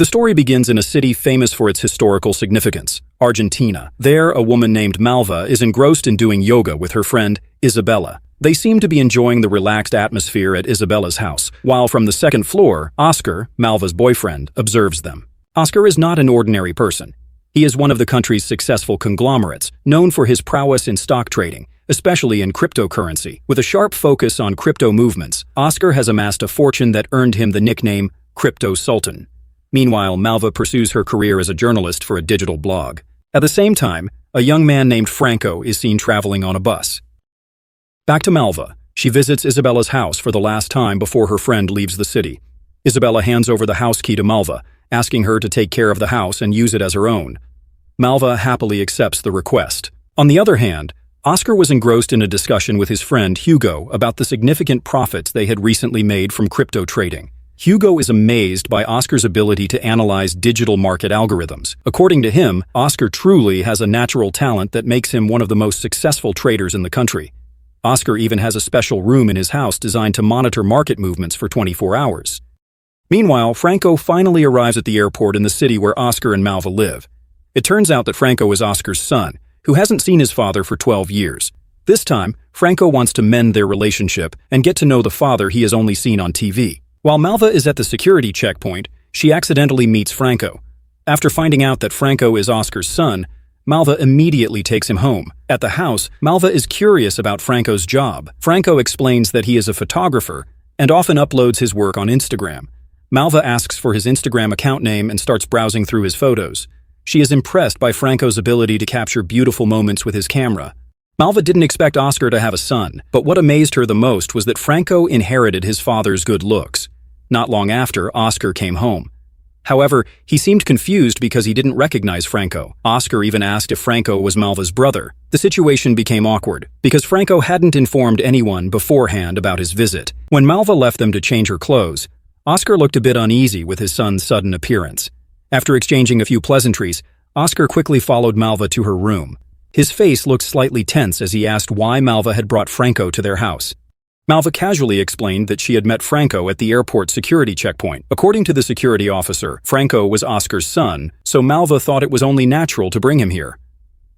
The story begins in a city famous for its historical significance, Argentina. There, a woman named Malva is engrossed in doing yoga with her friend, Isabella. They seem to be enjoying the relaxed atmosphere at Isabella's house, while from the second floor, Oscar, Malva's boyfriend, observes them. Oscar is not an ordinary person. He is one of the country's successful conglomerates, known for his prowess in stock trading, especially in cryptocurrency. With a sharp focus on crypto movements, Oscar has amassed a fortune that earned him the nickname Crypto Sultan. Meanwhile, Malva pursues her career as a journalist for a digital blog. At the same time, a young man named Franco is seen traveling on a bus. Back to Malva. She visits Isabella's house for the last time before her friend leaves the city. Isabella hands over the house key to Malva, asking her to take care of the house and use it as her own. Malva happily accepts the request. On the other hand, Oscar was engrossed in a discussion with his friend Hugo about the significant profits they had recently made from crypto trading. Hugo is amazed by Oscar's ability to analyze digital market algorithms. According to him, Oscar truly has a natural talent that makes him one of the most successful traders in the country. Oscar even has a special room in his house designed to monitor market movements for 24 hours. Meanwhile, Franco finally arrives at the airport in the city where Oscar and Malva live. It turns out that Franco is Oscar's son, who hasn't seen his father for 12 years. This time, Franco wants to mend their relationship and get to know the father he has only seen on TV. While Malva is at the security checkpoint, she accidentally meets Franco. After finding out that Franco is Oscar's son, Malva immediately takes him home. At the house, Malva is curious about Franco's job. Franco explains that he is a photographer and often uploads his work on Instagram. Malva asks for his Instagram account name and starts browsing through his photos. She is impressed by Franco's ability to capture beautiful moments with his camera. Malva didn't expect Oscar to have a son, but what amazed her the most was that Franco inherited his father's good looks. Not long after, Oscar came home. However, he seemed confused because he didn't recognize Franco. Oscar even asked if Franco was Malva's brother. The situation became awkward, because Franco hadn't informed anyone beforehand about his visit. When Malva left them to change her clothes, Oscar looked a bit uneasy with his son's sudden appearance. After exchanging a few pleasantries, Oscar quickly followed Malva to her room. His face looked slightly tense as he asked why Malva had brought Franco to their house. Malva casually explained that she had met Franco at the airport security checkpoint. According to the security officer, Franco was Oscar's son, so Malva thought it was only natural to bring him here.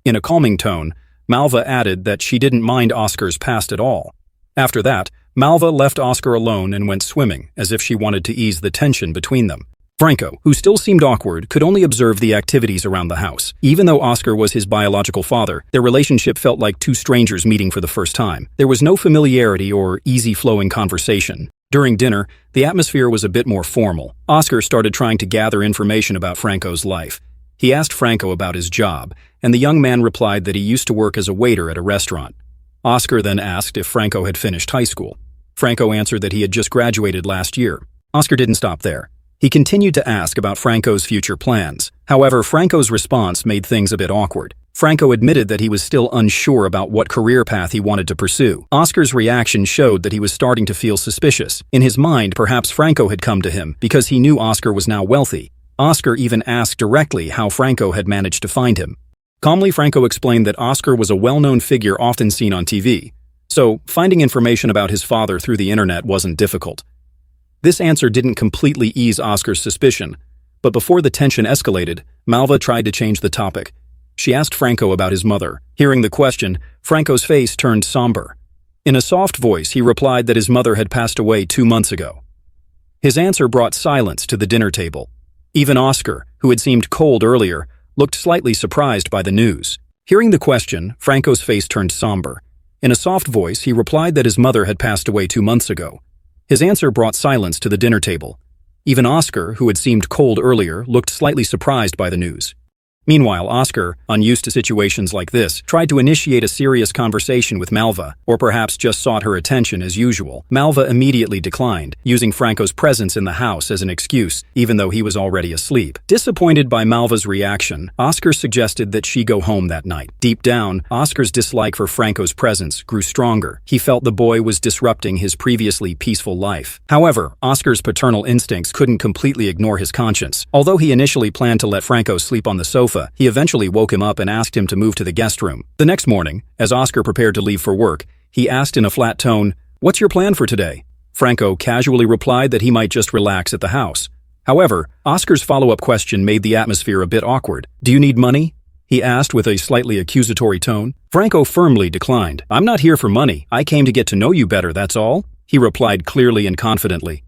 In a calming tone, Malva added that she didn't mind Oscar's past at all. After that, Malva left Oscar alone and went swimming, as if she wanted to ease the tension between them. Franco, who still seemed awkward, could only observe the activities around the house. Even though Oscar was his biological father, their relationship felt like two strangers meeting for the first time. There was no familiarity or easy-flowing conversation. During dinner, the atmosphere was a bit more formal. Oscar started trying to gather information about Franco's life. He asked Franco about his job, and the young man replied that he used to work as a waiter at a restaurant. Oscar then asked if Franco had finished high school. Franco answered that he had just graduated last year. Oscar didn't stop there. He continued to ask about Franco's future plans. However, Franco's response made things a bit awkward. Franco admitted that he was still unsure about what career path he wanted to pursue. Oscar's reaction showed that he was starting to feel suspicious. In his mind, perhaps Franco had come to him because he knew Oscar was now wealthy. Oscar even asked directly how Franco had managed to find him. Calmly, Franco explained that Oscar was a well-known figure often seen on TV, so finding information about his father through the internet wasn't difficult. This answer didn't completely ease Oscar's suspicion, but before the tension escalated, Malva tried to change the topic. She asked Franco about his mother. Hearing the question, Franco's face turned somber. In a soft voice, he replied that his mother had passed away 2 months ago. His answer brought silence to the dinner table. Even Oscar, who had seemed cold earlier, looked slightly surprised by the news. Hearing the question, Franco's face turned somber. In a soft voice, he replied that his mother had passed away 2 months ago. His answer brought silence to the dinner table. Even Oscar, who had seemed cold earlier, looked slightly surprised by the news. Meanwhile, Oscar, unused to situations like this, tried to initiate a serious conversation with Malva, or perhaps just sought her attention as usual. Malva immediately declined, using Franco's presence in the house as an excuse, even though he was already asleep. Disappointed by Malva's reaction, Oscar suggested that she go home that night. Deep down, Oscar's dislike for Franco's presence grew stronger. He felt the boy was disrupting his previously peaceful life. However, Oscar's paternal instincts couldn't completely ignore his conscience. Although he initially planned to let Franco sleep on the sofa, he eventually woke him up and asked him to move to the guest room. The next morning, as Oscar prepared to leave for work, he asked in a flat tone, "What's your plan for today?" Franco casually replied that he might just relax at the house. However, Oscar's follow-up question made the atmosphere a bit awkward. "Do you need money?" he asked with a slightly accusatory tone. Franco firmly declined. "I'm not here for money. I came to get to know you better, that's all," he replied clearly and confidently.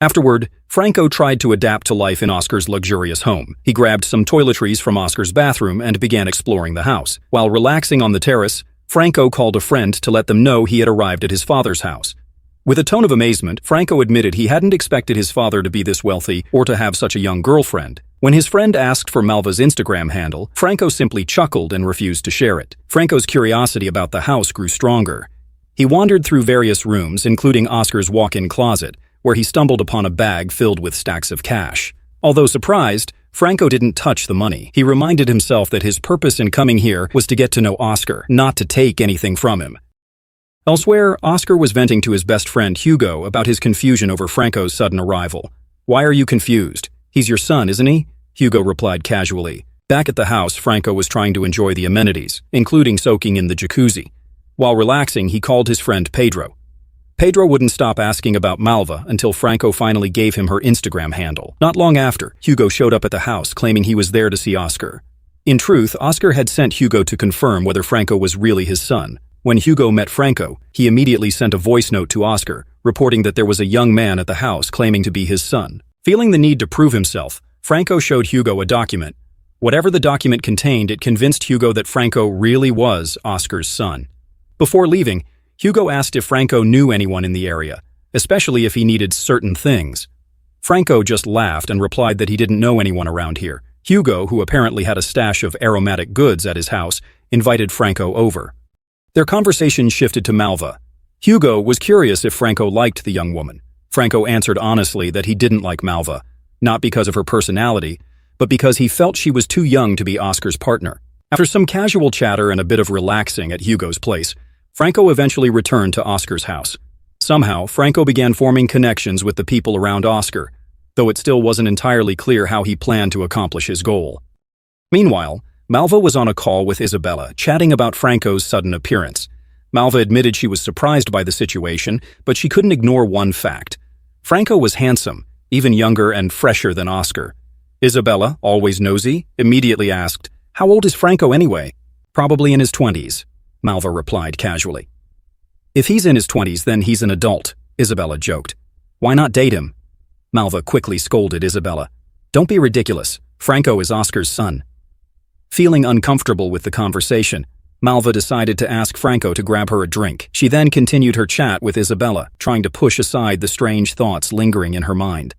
Afterward, Franco tried to adapt to life in Oscar's luxurious home. He grabbed some toiletries from Oscar's bathroom and began exploring the house. While relaxing on the terrace, Franco called a friend to let them know he had arrived at his father's house. With a tone of amazement, Franco admitted he hadn't expected his father to be this wealthy or to have such a young girlfriend. When his friend asked for Malva's Instagram handle, Franco simply chuckled and refused to share it. Franco's curiosity about the house grew stronger. He wandered through various rooms, including Oscar's walk-in closet, where he stumbled upon a bag filled with stacks of cash. Although surprised, Franco didn't touch the money. He reminded himself that his purpose in coming here was to get to know Oscar, not to take anything from him. Elsewhere, Oscar was venting to his best friend Hugo about his confusion over Franco's sudden arrival. "Why are you confused? He's your son, isn't he?" Hugo replied casually. Back at the house, Franco was trying to enjoy the amenities, including soaking in the jacuzzi. While relaxing, he called his friend Pedro. Pedro wouldn't stop asking about Malva until Franco finally gave him her Instagram handle. Not long after, Hugo showed up at the house claiming he was there to see Oscar. In truth, Oscar had sent Hugo to confirm whether Franco was really his son. When Hugo met Franco, he immediately sent a voice note to Oscar, reporting that there was a young man at the house claiming to be his son. Feeling the need to prove himself, Franco showed Hugo a document. Whatever the document contained, it convinced Hugo that Franco really was Oscar's son. Before leaving, Hugo asked if Franco knew anyone in the area, especially if he needed certain things. Franco just laughed and replied that he didn't know anyone around here. Hugo, who apparently had a stash of aromatic goods at his house, invited Franco over. Their conversation shifted to Malva. Hugo was curious if Franco liked the young woman. Franco answered honestly that he didn't like Malva, not because of her personality, but because he felt she was too young to be Oscar's partner. After some casual chatter and a bit of relaxing at Hugo's place, Franco eventually returned to Oscar's house. Somehow, Franco began forming connections with the people around Oscar, though it still wasn't entirely clear how he planned to accomplish his goal. Meanwhile, Malva was on a call with Isabella, chatting about Franco's sudden appearance. Malva admitted she was surprised by the situation, but she couldn't ignore one fact. Franco was handsome, even younger and fresher than Oscar. Isabella, always nosy, immediately asked, "How old is Franco anyway?" "Probably in his 20s, Malva replied casually. "If he's in his 20s, then he's an adult," Isabella joked. "Why not date him?" Malva quickly scolded Isabella. "Don't be ridiculous. Franco is Oscar's son." Feeling uncomfortable with the conversation, Malva decided to ask Franco to grab her a drink. She then continued her chat with Isabella, trying to push aside the strange thoughts lingering in her mind.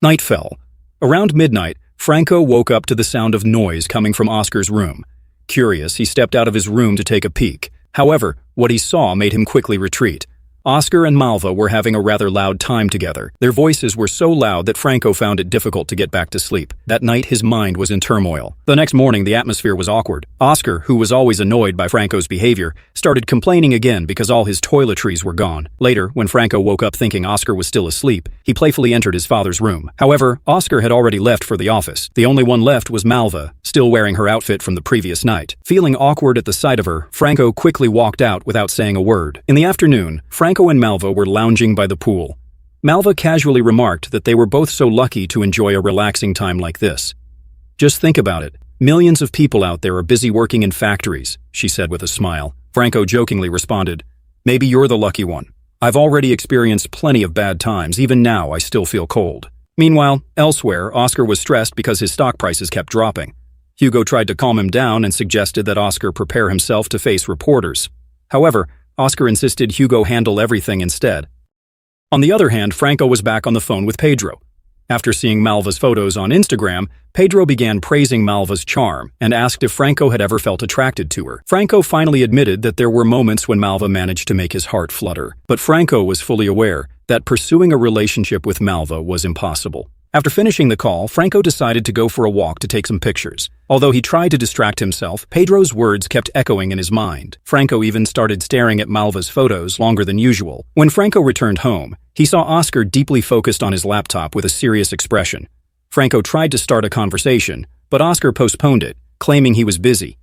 Night fell. Around midnight, Franco woke up to the sound of noise coming from Oscar's room. Curious, he stepped out of his room to take a peek. However, what he saw made him quickly retreat. Oscar and Malva were having a rather loud time together. Their voices were so loud that Franco found it difficult to get back to sleep. That night, his mind was in turmoil. The next morning, the atmosphere was awkward. Oscar, who was always annoyed by Franco's behavior, started complaining again because all his toiletries were gone. Later, when Franco woke up thinking Oscar was still asleep, he playfully entered his father's room. However, Oscar had already left for the office. The only one left was Malva, still wearing her outfit from the previous night. Feeling awkward at the sight of her, Franco quickly walked out without saying a word. In the afternoon, Franco and Malva were lounging by the pool. Malva casually remarked that they were both so lucky to enjoy a relaxing time like this. "Just think about it. Millions of people out there are busy working in factories," she said with a smile. Franco jokingly responded, "Maybe you're the lucky one. I've already experienced plenty of bad times. Even now, I still feel cold." Meanwhile, elsewhere, Oscar was stressed because his stock prices kept dropping. Hugo tried to calm him down and suggested that Oscar prepare himself to face reporters. However, Oscar insisted Hugo handle everything instead. On the other hand, Franco was back on the phone with Pedro. After seeing Malva's photos on Instagram, Pedro began praising Malva's charm and asked if Franco had ever felt attracted to her. Franco finally admitted that there were moments when Malva managed to make his heart flutter, but Franco was fully aware that pursuing a relationship with Malva was impossible. After finishing the call, Franco decided to go for a walk to take some pictures. Although he tried to distract himself, Pedro's words kept echoing in his mind. Franco even started staring at Malva's photos longer than usual. When Franco returned home, he saw Oscar deeply focused on his laptop with a serious expression. Franco tried to start a conversation, but Oscar postponed it, claiming he was busy.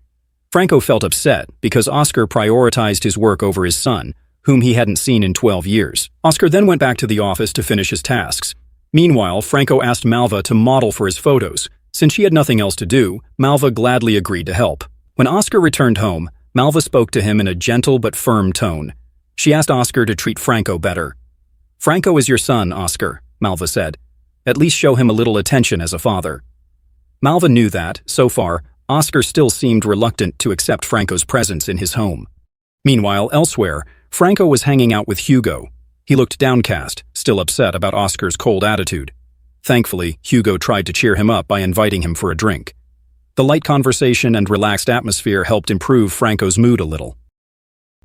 Franco felt upset because Oscar prioritized his work over his son, whom he hadn't seen in 12 years. Oscar then went back to the office to finish his tasks. Meanwhile, Franco asked Malva to model for his photos. Since she had nothing else to do, Malva gladly agreed to help. When Oscar returned home, Malva spoke to him in a gentle but firm tone. She asked Oscar to treat Franco better. "Franco is your son, Oscar," Malva said. "At least show him a little attention as a father." Malva knew that, so far, Oscar still seemed reluctant to accept Franco's presence in his home. Meanwhile, elsewhere, Franco was hanging out with Hugo. He looked downcast, still upset about Oscar's cold attitude. Thankfully, Hugo tried to cheer him up by inviting him for a drink. The light conversation and relaxed atmosphere helped improve Franco's mood a little.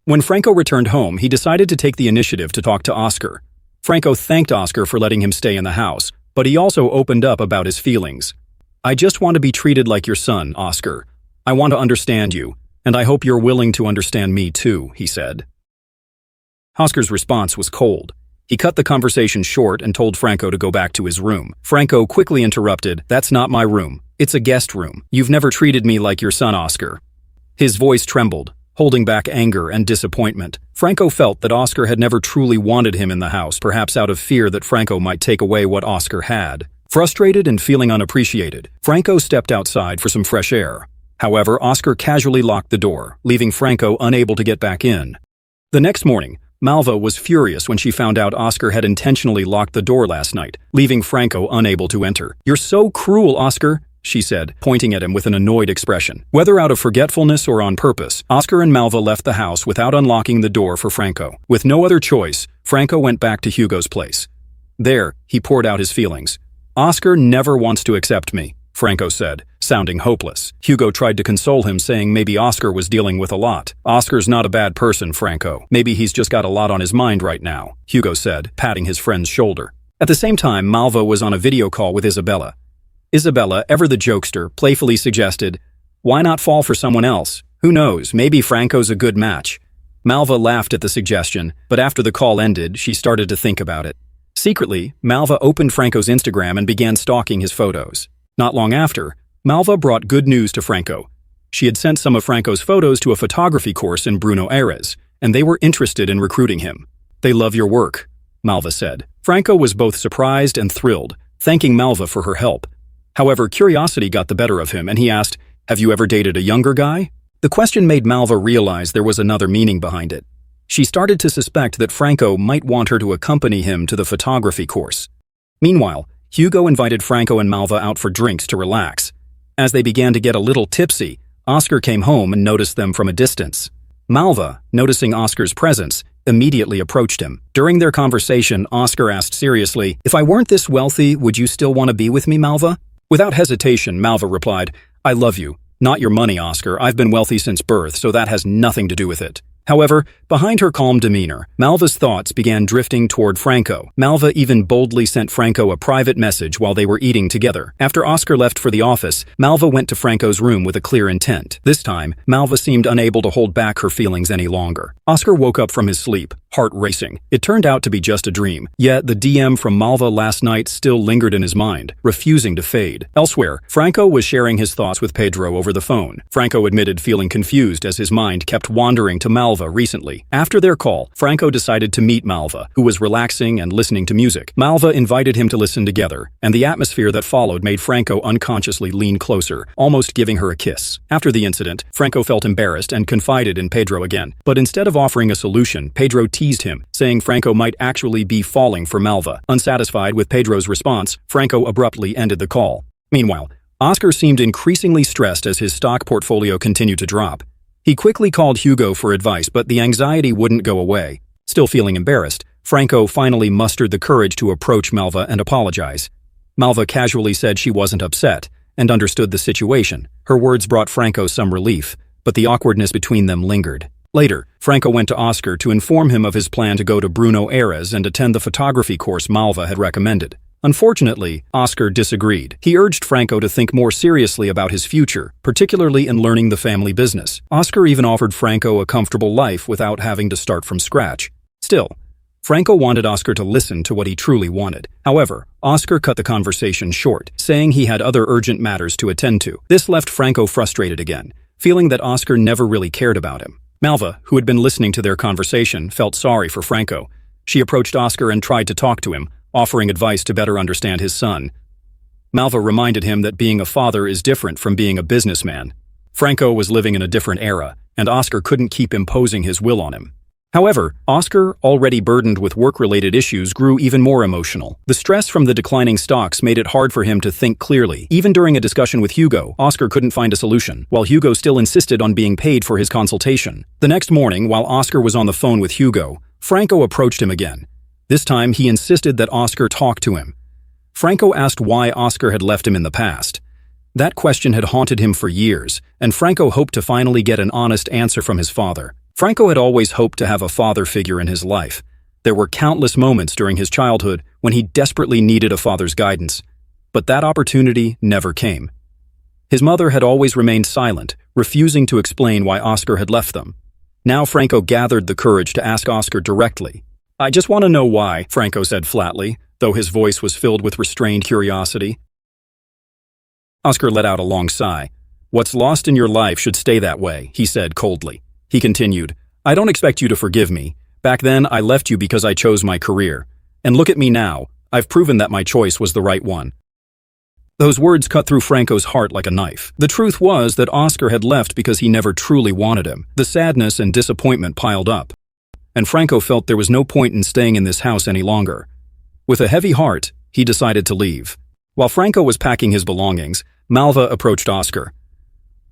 When Franco returned home, he decided to take the initiative to talk to Oscar. Franco thanked Oscar for letting him stay in the house, but he also opened up about his feelings. "I just want to be treated like your son, Oscar. I want to understand you, and I hope you're willing to understand me too," he said. Oscar's response was cold. He cut the conversation short and told Franco to go back to his room. Franco quickly interrupted, "That's not my room. It's a guest room. You've never treated me like your son, Oscar." His voice trembled, holding back anger and disappointment. Franco felt that Oscar had never truly wanted him in the house, perhaps out of fear that Franco might take away what Oscar had. Frustrated and feeling unappreciated, Franco stepped outside for some fresh air. However, Oscar casually locked the door, leaving Franco unable to get back in. The next morning, Malva was furious when she found out Oscar had intentionally locked the door last night, leaving Franco unable to enter. "You're so cruel, Oscar," she said, pointing at him with an annoyed expression. Whether out of forgetfulness or on purpose, Oscar and Malva left the house without unlocking the door for Franco. With no other choice, Franco went back to Hugo's place. There, he poured out his feelings. "Oscar never wants to accept me," Franco said, sounding hopeless. Hugo tried to console him, saying maybe Oscar was dealing with a lot. "Oscar's not a bad person, Franco. Maybe he's just got a lot on his mind right now," Hugo said, patting his friend's shoulder. At the same time, Malva was on a video call with Isabella. Isabella, ever the jokester, playfully suggested, "Why not fall for someone else? Who knows, maybe Franco's a good match." Malva laughed at the suggestion, but after the call ended, she started to think about it. Secretly, Malva opened Franco's Instagram and began stalking his photos. Not long after, Malva brought good news to Franco. She had sent some of Franco's photos to a photography course in Buenos Aires, and they were interested in recruiting him. "They love your work," Malva said. Franco was both surprised and thrilled, thanking Malva for her help. However, curiosity got the better of him, and he asked, "Have you ever dated a younger guy?" The question made Malva realize there was another meaning behind it. She started to suspect that Franco might want her to accompany him to the photography course. Meanwhile, Hugo invited Franco and Malva out for drinks to relax. As they began to get a little tipsy, Oscar came home and noticed them from a distance. Malva, noticing Oscar's presence, immediately approached him. During their conversation, Oscar asked seriously, "If I weren't this wealthy, would you still want to be with me, Malva?" Without hesitation, Malva replied, "I love you. Not your money, Oscar. I've been wealthy since birth, so that has nothing to do with it." However, behind her calm demeanor, Malva's thoughts began drifting toward Franco. Malva even boldly sent Franco a private message while they were eating together. After Oscar left for the office, Malva went to Franco's room with a clear intent. This time, Malva seemed unable to hold back her feelings any longer. Oscar woke up from his sleep, heart racing. It turned out to be just a dream, yet the DM from Malva last night still lingered in his mind, refusing to fade. Elsewhere, Franco was sharing his thoughts with Pedro over the phone. Franco admitted feeling confused as his mind kept wandering to Malva recently. After their call, Franco decided to meet Malva, who was relaxing and listening to music. Malva invited him to listen together, and the atmosphere that followed made Franco unconsciously lean closer, almost giving her a kiss. After the incident, Franco felt embarrassed and confided in Pedro again. But instead of offering a solution, Pedro teased him, saying Franco might actually be falling for Malva. Unsatisfied with Pedro's response, Franco abruptly ended the call. Meanwhile, Oscar seemed increasingly stressed as his stock portfolio continued to drop. He quickly called Hugo for advice, but the anxiety wouldn't go away. Still feeling embarrassed, Franco finally mustered the courage to approach Malva and apologize. Malva casually said she wasn't upset and understood the situation. Her words brought Franco some relief, but the awkwardness between them lingered. Later, Franco went to Oscar to inform him of his plan to go to Buenos Aires and attend the photography course Malva had recommended. Unfortunately, Oscar disagreed. He urged Franco to think more seriously about his future, particularly in learning the family business. Oscar even offered Franco a comfortable life without having to start from scratch. Still, Franco wanted Oscar to listen to what he truly wanted. However, Oscar cut the conversation short, saying he had other urgent matters to attend to. This left Franco frustrated again, feeling that Oscar never really cared about him. Malva, who had been listening to their conversation, felt sorry for Franco. She approached Oscar and tried to talk to him, offering advice to better understand his son. Malva reminded him that being a father is different from being a businessman. Franco was living in a different era, and Oscar couldn't keep imposing his will on him. However, Oscar, already burdened with work-related issues, grew even more emotional. The stress from the declining stocks made it hard for him to think clearly. Even during a discussion with Hugo, Oscar couldn't find a solution, while Hugo still insisted on being paid for his consultation. The next morning, while Oscar was on the phone with Hugo, Franco approached him again. This time, he insisted that Oscar talk to him. Franco asked why Oscar had left him in the past. That question had haunted him for years, and Franco hoped to finally get an honest answer from his father. Franco had always hoped to have a father figure in his life. There were countless moments during his childhood when he desperately needed a father's guidance, but that opportunity never came. His mother had always remained silent, refusing to explain why Oscar had left them. Now Franco gathered the courage to ask Oscar directly. "I just want to know why," Franco said flatly, though his voice was filled with restrained curiosity. Oscar let out a long sigh. "What's lost in your life should stay that way," he said coldly. He continued, "I don't expect you to forgive me. Back then, I left you because I chose my career. And look at me now. I've proven that my choice was the right one." Those words cut through Franco's heart like a knife. The truth was that Oscar had left because he never truly wanted him. The sadness and disappointment piled up, and Franco felt there was no point in staying in this house any longer. With a heavy heart, he decided to leave. While Franco was packing his belongings, Malva approached Oscar.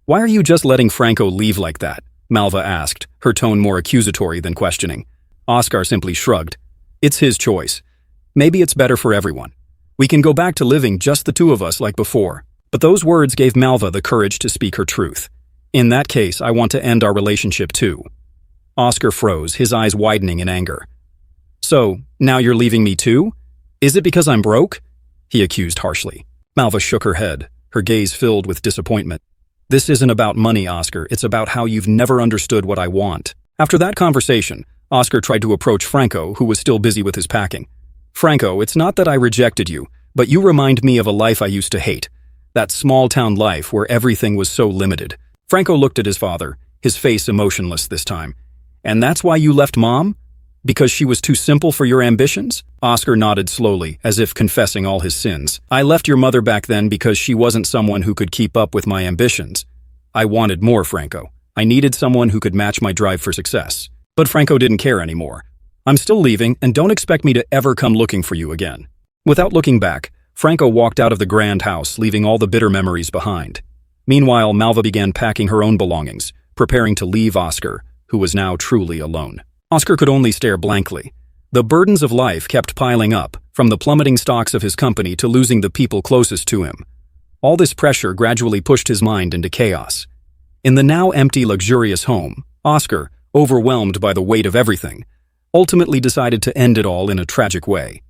"Why are you just letting Franco leave like that?" Malva asked, her tone more accusatory than questioning. Oscar simply shrugged. "It's his choice. Maybe it's better for everyone. We can go back to living just the two of us like before." But those words gave Malva the courage to speak her truth. "In that case, I want to end our relationship too." Oscar froze, his eyes widening in anger. "So, now you're leaving me too? Is it because I'm broke?" he accused harshly. Malva shook her head, her gaze filled with disappointment. "This isn't about money, Oscar. It's about how you've never understood what I want." After that conversation, Oscar tried to approach Franco, who was still busy with his packing. "Franco, it's not that I rejected you, but you remind me of a life I used to hate. That small-town life where everything was so limited." Franco looked at his father, his face emotionless this time. "And that's why you left Mom? Because she was too simple for your ambitions?" Oscar nodded slowly, as if confessing all his sins. "I left your mother back then because she wasn't someone who could keep up with my ambitions. I wanted more, Franco. I needed someone who could match my drive for success." But Franco didn't care anymore. "I'm still leaving, and don't expect me to ever come looking for you again." Without looking back, Franco walked out of the grand house, leaving all the bitter memories behind. Meanwhile, Malva began packing her own belongings, preparing to leave Oscar, who was now truly alone. Oscar could only stare blankly. The burdens of life kept piling up, from the plummeting stocks of his company to losing the people closest to him. All this pressure gradually pushed his mind into chaos. In the now empty, luxurious home, Oscar, overwhelmed by the weight of everything, ultimately decided to end it all in a tragic way.